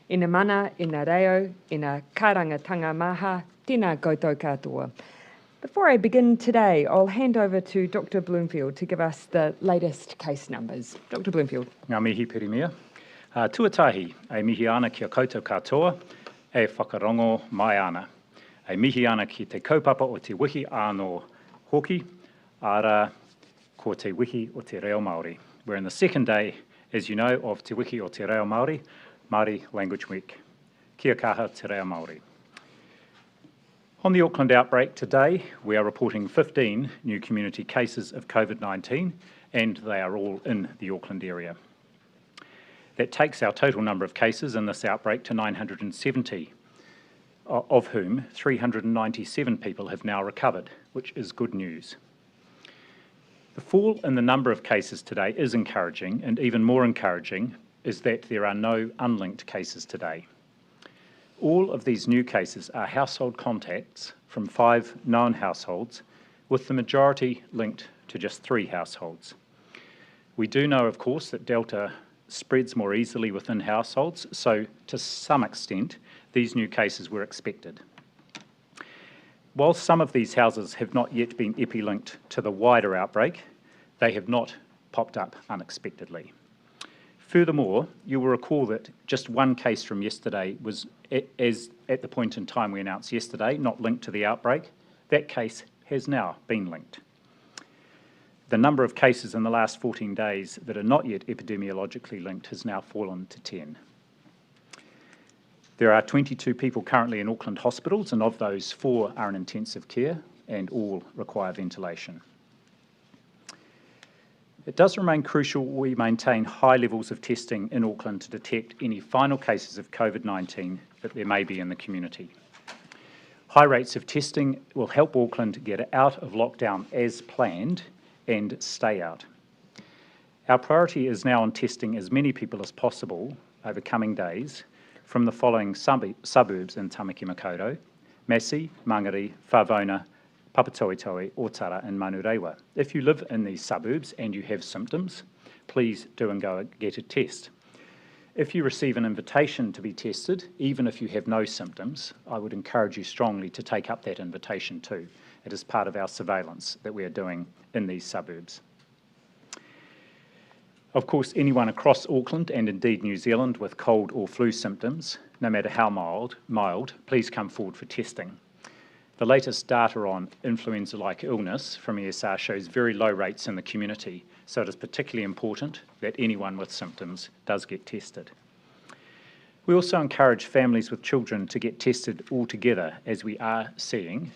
Ina mana, ina reo, ina karangatanga maha, tēnā koutou katoa. Before I begin today, I'll hand over to Dr. Bloomfield to give us the latest case numbers. Dr. Bloomfield. Ngā mihi perimia. Tuatahi, e mihi ana kia koutou katoa, e whakarongo mai ana. E mihi ana ki te kaupapa o te wihi anō hoki, ara ko te wihi o te reo Māori. We're in the second day, as you know, of Te Wiki o Te Reo Māori, Māori Language Week. Kia kaha Te Reo Māori. On the Auckland outbreak today, we are reporting 15 new community cases of COVID-19, and they are all in the Auckland area. That takes our total number of cases in this outbreak to 970, of whom 397 people have now recovered, which is good news. The fall in the number of cases today is encouraging, and even more encouraging is that there are no unlinked cases today. All of these new cases are household contacts from 5 known households, with the majority linked to just 3 households. We do know, of course, that Delta spreads more easily within households, so to some extent, these new cases were expected. While some of these houses have not yet been epi-linked to the wider outbreak, they have not popped up unexpectedly. Furthermore, you will recall that just one case from yesterday was, at the point in time we announced yesterday, not linked to the outbreak. That case has now been linked. The number of cases in the last 14 days that are not yet epidemiologically linked has now fallen to 10. There are 22 people currently in Auckland hospitals, and of those, 4 are in intensive care and all require ventilation. It does remain crucial we maintain high levels of testing in Auckland to detect any final cases of COVID-19 that there may be in the community. High rates of testing will help Auckland get out of lockdown as planned and stay out. Our priority is now on testing as many people as possible over coming days from the following suburbs in Tamaki Makaurau: Massey, Mangere, Whāvona, Papatoetoe, Otara and Manurewa. If you live in these suburbs and you have symptoms, please do and go get a test. If you receive an invitation to be tested, even if you have no symptoms, I would encourage you strongly to take up that invitation too. It is part of our surveillance that we are doing in these suburbs. Of course, anyone across Auckland and indeed New Zealand with cold or flu symptoms, no matter how mild, please come forward for testing. The latest data on influenza-like illness from ESR shows very low rates in the community, so it is particularly important that anyone with symptoms does get tested. We also encourage families with children to get tested altogether, as we are seeing